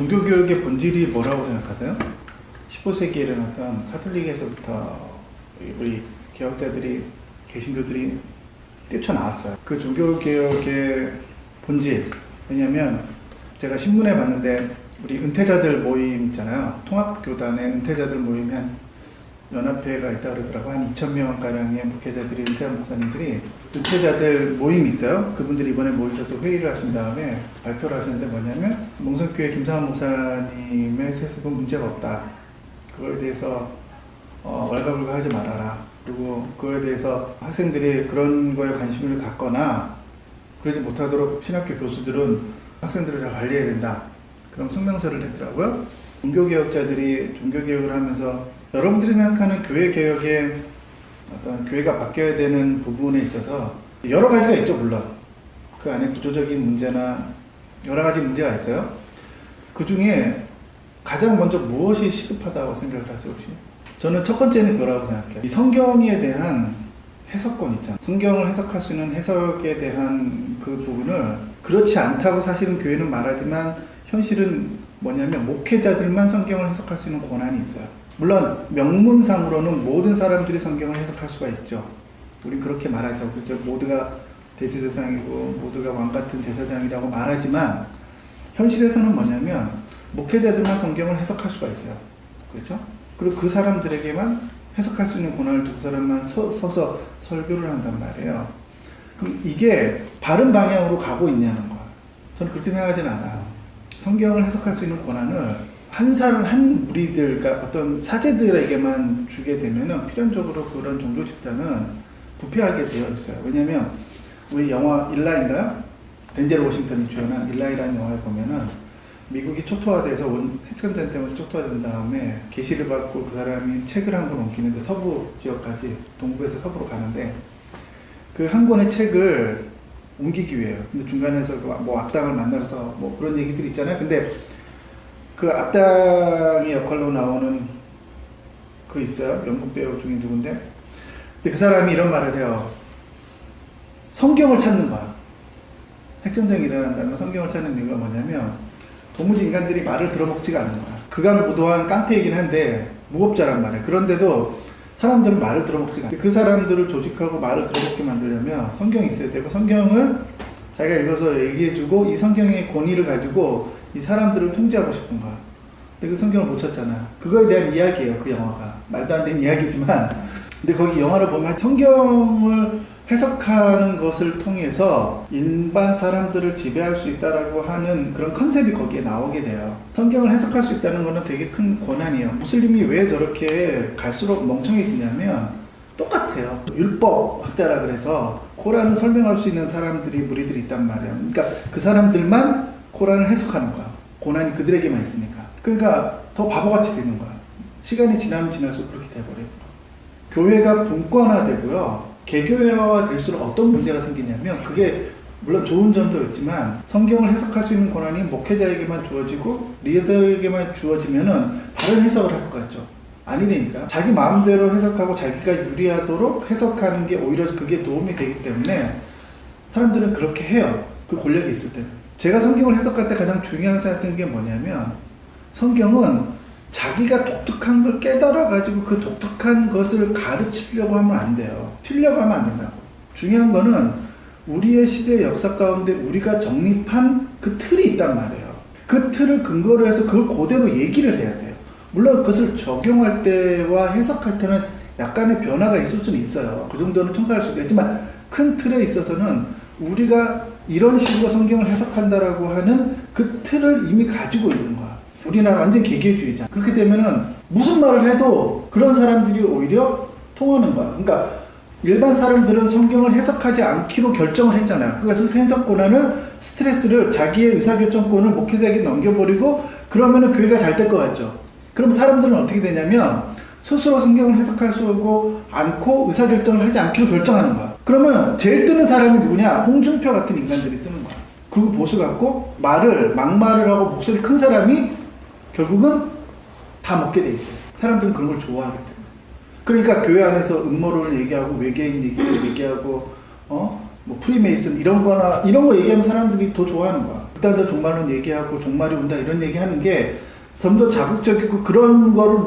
종교교육의 본질이 뭐라고 생각하세요? 15세기에 일어났던 카톨릭에서부터 우리 개혁자들이, 개신교들이 뛰쳐나왔어요. 그 종교개혁의 본질, 왜냐면 제가 신문에 봤는데 우리 은퇴자들 모임 있잖아요. 통합교단의 은퇴자들 모임이 한 연합회가 있다 그러더라고. 한 2,000명가량의 목회자들이, 은퇴한 목사님들이 은퇴자들 모임이 있어요. 그분들이 이번에 모이셔서 회의를 하신 다음에 발표를 하셨는데 뭐냐면 몽성교회 김상환 목사님의 세습은 문제가 없다. 그거에 대해서 왈가불가하지 말아라. 그리고 그거에 대해서 학생들이 그런 거에 관심을 갖거나 그러지 못하도록 신학교 교수들은 학생들을 잘 관리해야 된다. 그런 성명서를 냈더라고요. 종교개혁자들이 종교개혁을 하면서 여러분들이 생각하는 교회개혁의 어떤 교회가 바뀌어야 되는 부분에 있어서 여러 가지가 있죠, 물론. 그 안에 구조적인 문제나 여러 가지 문제가 있어요. 그 중에 가장 먼저 무엇이 시급하다고 생각을 하세요, 혹시? 저는 첫 번째는 그거라고 생각해요. 이 성경에 대한 해석권 있잖아요. 성경을 해석할 수 있는 해석에 대한 그 부분을 그렇지 않다고 사실은 교회는 말하지만 현실은 뭐냐면 목회자들만 성경을 해석할 수 있는 권한이 있어요. 물론 명문상으로는 모든 사람들이 성경을 해석할 수가 있죠. 우린 그렇게 말하죠. 그렇죠? 모두가 대제사장이고 모두가 왕같은 제사장이라고 말하지만 현실에서는 뭐냐면 목회자들만 성경을 해석할 수가 있어요. 그렇죠? 그리고 그 사람들에게만 해석할 수 있는 권한을 두고 사람만 서서 설교를 한단 말이에요. 그럼 이게 바른 방향으로 가고 있냐는 거예요. 저는 그렇게 생각하지는 않아요. 성경을 해석할 수 있는 권한을 한 무리들, 그러니까 어떤 사제들에게만 주게 되면은 필연적으로 그런 종교 집단은 부패하게 되어 있어요. 왜냐면 우리 영화 일라인가요? 덴젤 워싱턴이 주연한 일라이라는 영화에 보면은 미국이 초토화돼서 핵전쟁 때문에 초토화된 다음에 계시를 받고 그 사람이 책을 한 권 옮기는데 서부 지역까지 동부에서 서부로 가는데 그 한 권의 책을 옮기기 위해요. 근데 중간에서 뭐 악당을 만나서 뭐 그런 얘기들이 있잖아요. 근데 그 악당의 역할로 나오는 그 있어요. 영국 배우 중에 누군데? 근데 그 사람이 이런 말을 해요. 성경을 찾는 거야. 핵전쟁이 일어난다면 성경을 찾는 이유가 뭐냐면 도무지 인간들이 말을 들어먹지가 않는 거야. 극악무도한 깡패이긴 한데 무법자란 말이야. 그런데도 사람들은 말을 들어먹지가 않아. 그 사람들을 조직하고 말을 들어먹게 만들려면 성경이 있어야 되고 성경을 자기가 읽어서 얘기해주고 이 성경의 권위를 가지고 이 사람들을 통제하고 싶은 거야. 근데 그 성경을 못 찾잖아. 그거에 대한 이야기예요, 그 영화가. 말도 안 되는 이야기지만 근데 거기 영화를 보면 성경을 해석하는 것을 통해서 일반 사람들을 지배할 수 있다라고 하는 그런 컨셉이 거기에 나오게 돼요. 성경을 해석할 수 있다는 거는 되게 큰 권한이에요. 무슬림이 왜 저렇게 갈수록 멍청해지냐면 똑같아요. 율법 학자라 그래서 코란을 설명할 수 있는 사람들이 무리들이 있단 말이에요. 그러니까 그 사람들만 코란을 해석하는 거야. 권한이 그들에게만 있으니까. 그러니까 더 바보같이 되는 거야. 시간이 지나면 지날수록 그렇게 돼버려요. 교회가 분권화되고요. 개교회화 될수록 어떤 문제가 생기냐면 그게 물론 좋은 점도 있지만 성경을 해석할 수 있는 권한이 목회자에게만 주어지고 리더에게만 주어지면은 바른 해석을 할 것 같죠. 아니니까 자기 마음대로 해석하고 자기가 유리하도록 해석하는 게 오히려 그게 도움이 되기 때문에 사람들은 그렇게 해요. 그 권력이 있을 때는. 제가 성경을 해석할 때 가장 중요하게 생각하는 게 뭐냐면 성경은 자기가 독특한 걸 깨달아가지고 그 독특한 것을 가르치려고 하면 안 돼요. 틀려고 하면 안 된다고. 중요한 거는 우리의 시대의 역사 가운데 우리가 정립한 그 틀이 있단 말이에요. 그 틀을 근거로 해서 그걸 그대로 얘기를 해야 돼요. 물론 그것을 적용할 때와 해석할 때는 약간의 변화가 있을 수는 있어요. 그 정도는 첨가할 수도 있지만 큰 틀에 있어서는 우리가 이런 식으로 성경을 해석한다라고 하는 그 틀을 이미 가지고 있는 거야. 우리나라 완전 개개주의자. 그렇게 되면은 무슨 말을 해도 그런 사람들이 오히려 통하는 거야. 그러니까 일반 사람들은 성경을 해석하지 않기로 결정을 했잖아요. 그래서 해석 권한을, 스트레스를, 자기의 의사결정권을 목회자에게 넘겨버리고 그러면은 교회가 잘 될 것 같죠. 그럼 사람들은 어떻게 되냐면 스스로 성경을 해석할 수 않고 의사결정을 하지 않기로 결정하는 거야. 그러면 제일 뜨는 사람이 누구냐? 홍준표 같은 인간들이 뜨는 거야. 그 보수 갖고 막말을 하고 목소리 큰 사람이 결국은 다 먹게 돼 있어요. 사람들은 그런 걸 좋아하기 때문에. 그러니까 교회 안에서 음모론을 얘기하고 외계인 얘기하고 뭐 프리메이슨 이런 거 얘기하면 사람들이 더 좋아하는 거야. 극단적 종말론 얘기하고 종말이 온다 이런 얘기하는 게 좀 더 자극적이고 그런 거를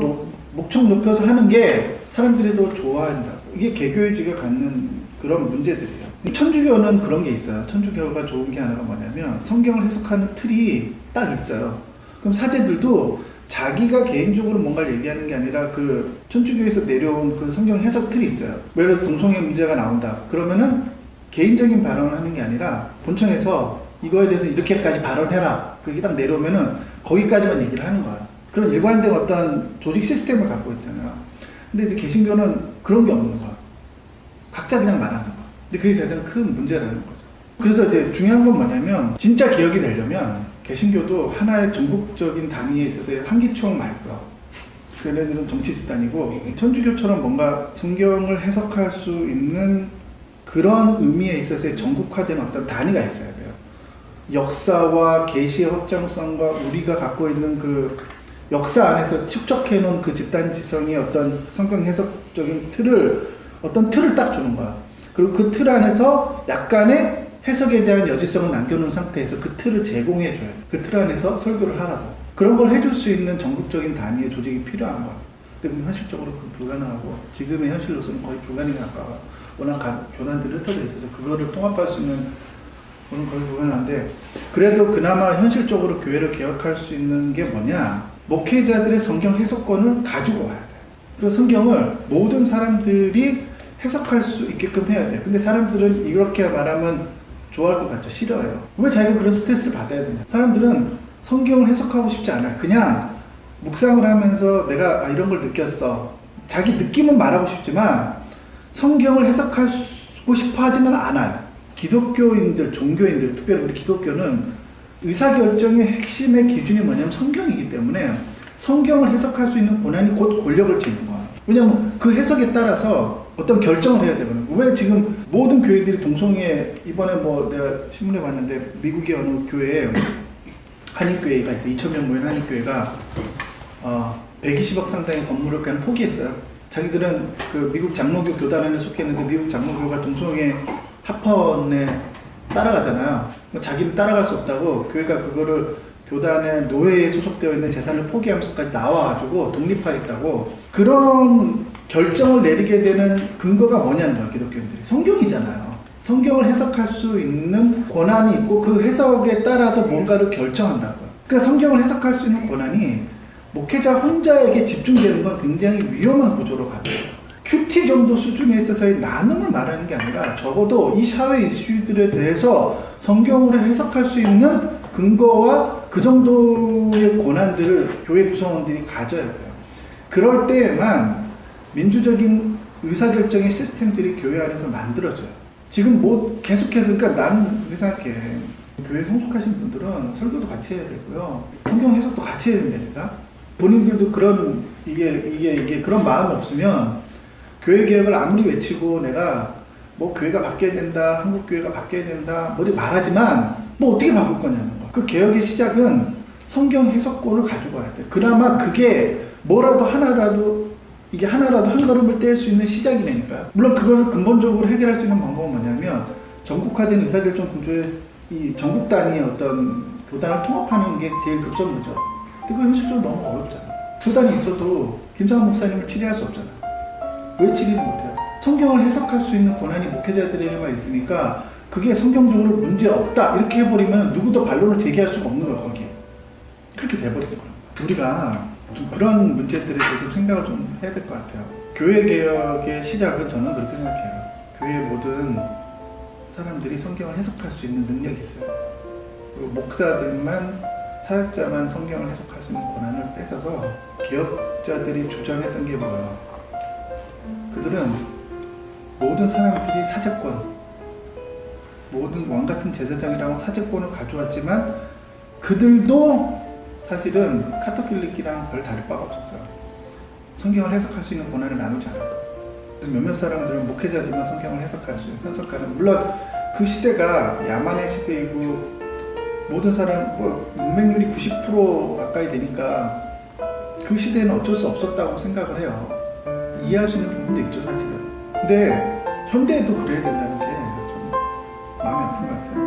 목청 높여서 하는 게 사람들이 더 좋아한다. 이게 개교주의가 갖는 그런 문제들이에요. 천주교는 그런 게 있어요. 천주교가 좋은 게 하나가 뭐냐면 성경을 해석하는 틀이 딱 있어요. 그럼 사제들도 자기가 개인적으로 뭔가를 얘기하는 게 아니라 그 천주교에서 내려온 그 성경 해석 틀이 있어요. 예를 들어서 동성애 문제가 나온다. 그러면은 개인적인 발언을 하는 게 아니라 본청에서 이거에 대해서 이렇게까지 발언해라. 그게 딱 내려오면은 거기까지만 얘기를 하는 거야. 그런 일관된 어떤 조직 시스템을 갖고 있잖아요. 근데 이제 개신교는 그런 게 없는 거야. 각자 그냥 말하는 거야. 근데 그게 가장 큰 문제라는 거죠. 그래서 이제 중요한 건 뭐냐면 진짜 개혁이 되려면 개신교도 하나의 전국적인 단위에 있어서 한기총 말고요. 걔네들은 정치 집단이고 천주교처럼 뭔가 성경을 해석할 수 있는 그런 의미에 있어서의 전국화된 어떤 단위가 있어야 돼요. 역사와 계시의 확장성과 우리가 갖고 있는 그 역사 안에서 축적해 놓은 그 집단지성의 어떤 성경 해석적인 어떤 틀을 딱 주는 거야. 그리고 그 틀 안에서 약간의 해석에 대한 여지성을 남겨놓은 상태에서 그 틀을 제공해 줘요. 그 틀 안에서 설교를 하라고. 그런 걸 해줄 수 있는 전국적인 단위의 조직이 필요한 거야. 근데 현실적으로 그건 불가능하고 지금의 현실로서는 거의 불가능에 가까워. 워낙 교단들이 흩어져 있어서 그거를 통합할 수 있는 그건 거의 불가능한데 그래도 그나마 현실적으로 교회를 개혁할 수 있는 게 뭐냐? 목회자들의 성경 해석권을 가지고 와야 돼. 그리고 성경을 모든 사람들이 해석할 수 있게끔 해야 돼. 근데 사람들은 이렇게 말하면 좋아할 것 같죠? 싫어요. 왜 자기가 그런 스트레스를 받아야 되냐? 사람들은 성경을 해석하고 싶지 않아요. 그냥 묵상을 하면서 내가 이런 걸 느꼈어. 자기 느낌은 말하고 싶지만 성경을 해석하고 싶어 하지는 않아요. 기독교인들, 종교인들, 특별히 우리 기독교는 의사결정의 핵심의 기준이 뭐냐면 성경이기 때문에 성경을 해석할 수 있는 고난이 곧 권력을 쥐는 거야. 왜냐면 그 해석에 따라서 어떤 결정을 해야 되거든. 왜 지금 모든 교회들이 동성애, 이번에 뭐 내가 신문에 봤는데 미국의 어느 교회에 한인교회가 있어. 2,000명 모인 한인교회가 120억 상당의 건물을 그냥 포기했어요. 자기들은 그 미국 장로교 교단 안에 속했는데 미국 장로교가 동성애 합헌에 따라가잖아요. 자기는 따라갈 수 없다고 교회가 그거를 교단의 노예에 소속되어 있는 재산을 포기하면서까지 나와가지고 독립하겠다고 그런 결정을 내리게 되는 근거가 뭐냐는 거야, 기독교인들이. 성경이잖아요. 성경을 해석할 수 있는 권한이 있고 그 해석에 따라서 뭔가를 결정한다고요. 그러니까 성경을 해석할 수 있는 권한이 목회자 혼자에게 집중되는 건 굉장히 위험한 구조로 가요. 큐티 정도 수준에 있어서의 나눔을 말하는 게 아니라 적어도 이 사회 이슈들에 대해서 성경으로 해석할 수 있는 근거와 그 정도의 권한들을 교회 구성원들이 가져야 돼요. 그럴 때에만 민주적인 의사결정의 시스템들이 교회 안에서 만들어져요. 지금 뭐 계속해서, 그러니까 나는 그렇게 생각해. 교회 성숙하신 분들은 설교도 같이 해야 되고요. 성경 해석도 같이 해야 된다니까. 본인들도 그런, 이게 그런 마음이 없으면 교회 개혁을 아무리 외치고 내가 뭐 교회가 바뀌어야 된다, 한국 교회가 바뀌어야 된다, 뭐 말하지만 뭐 어떻게 바꿀 거냐는 거야. 그 개혁의 시작은 성경 해석권을 가지고 와야 돼. 그나마 그게 뭐라도 하나라도 이게 하나라도 한 걸음을 뗄 수 있는 시작이 되니까요. 물론 그걸 근본적으로 해결할 수 있는 방법은 뭐냐면 전국화된 의사결정 구조의 이 전국 단위의 어떤 교단을 통합하는 게 제일 급선무죠. 근데 그거 현실적으로 너무 어렵잖아. 교단이 있어도 김상환 목사님을 치리할 수 없잖아. 왜 치리를 못해요? 성경을 해석할 수 있는 권한이 목회자들에게만 있으니까 그게 성경적으로 문제 없다 이렇게 해버리면 누구도 반론을 제기할 수가 없는 거야, 거기. 그렇게 돼버리는 거야. 우리가 좀 그런 문제들에 대해서 생각을 좀 해야 될 것 같아요. 교회 개혁의 시작은 저는 그렇게 생각해요. 교회 모든 사람들이 성경을 해석할 수 있는 능력이 있어요. 그리고 목사들만, 사역자만 성경을 해석할 수 있는 권한을 뺏어서 개혁자들이 주장했던 게 뭐예요? 그들은 모든 사람들이 사제권, 모든 왕같은 제사장이라고 사제권을 가져왔지만 그들도 사실은 카토릭이랑 별 다를 바가 없었어요. 성경을 해석할 수 있는 권한을 나누지 않았거든요. 그래서 몇몇 사람들은 목회자들만 성경을 해석하는, 물론 그 시대가 야만의 시대이고 모든 사람, 문맹률이 90% 가까이 되니까 그 시대는 어쩔 수 없었다고 생각을 해요. 이해할 수 있는 부분도 있죠, 사실은. 근데 현대에도 그래야 된다는 게 좀 마음이 아픈 것 같아요.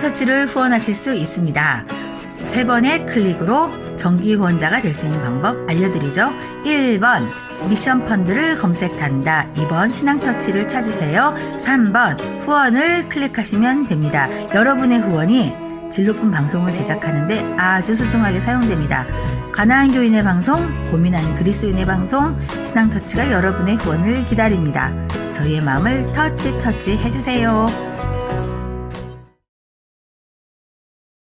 신앙터치를 후원하실 수 있습니다. 3번의 클릭으로 정기 후원자가 될 수 있는 방법 알려드리죠. 1번 미션 펀드를 검색한다. 2번 신앙터치를 찾으세요. 3번 후원을 클릭하시면 됩니다. 여러분의 후원이 질 높은 방송을 제작하는데 아주 소중하게 사용됩니다. 가나안 교인의 방송, 고민하는 그리스도인의 방송, 신앙터치가 여러분의 후원을 기다립니다. 저희의 마음을 터치 해주세요.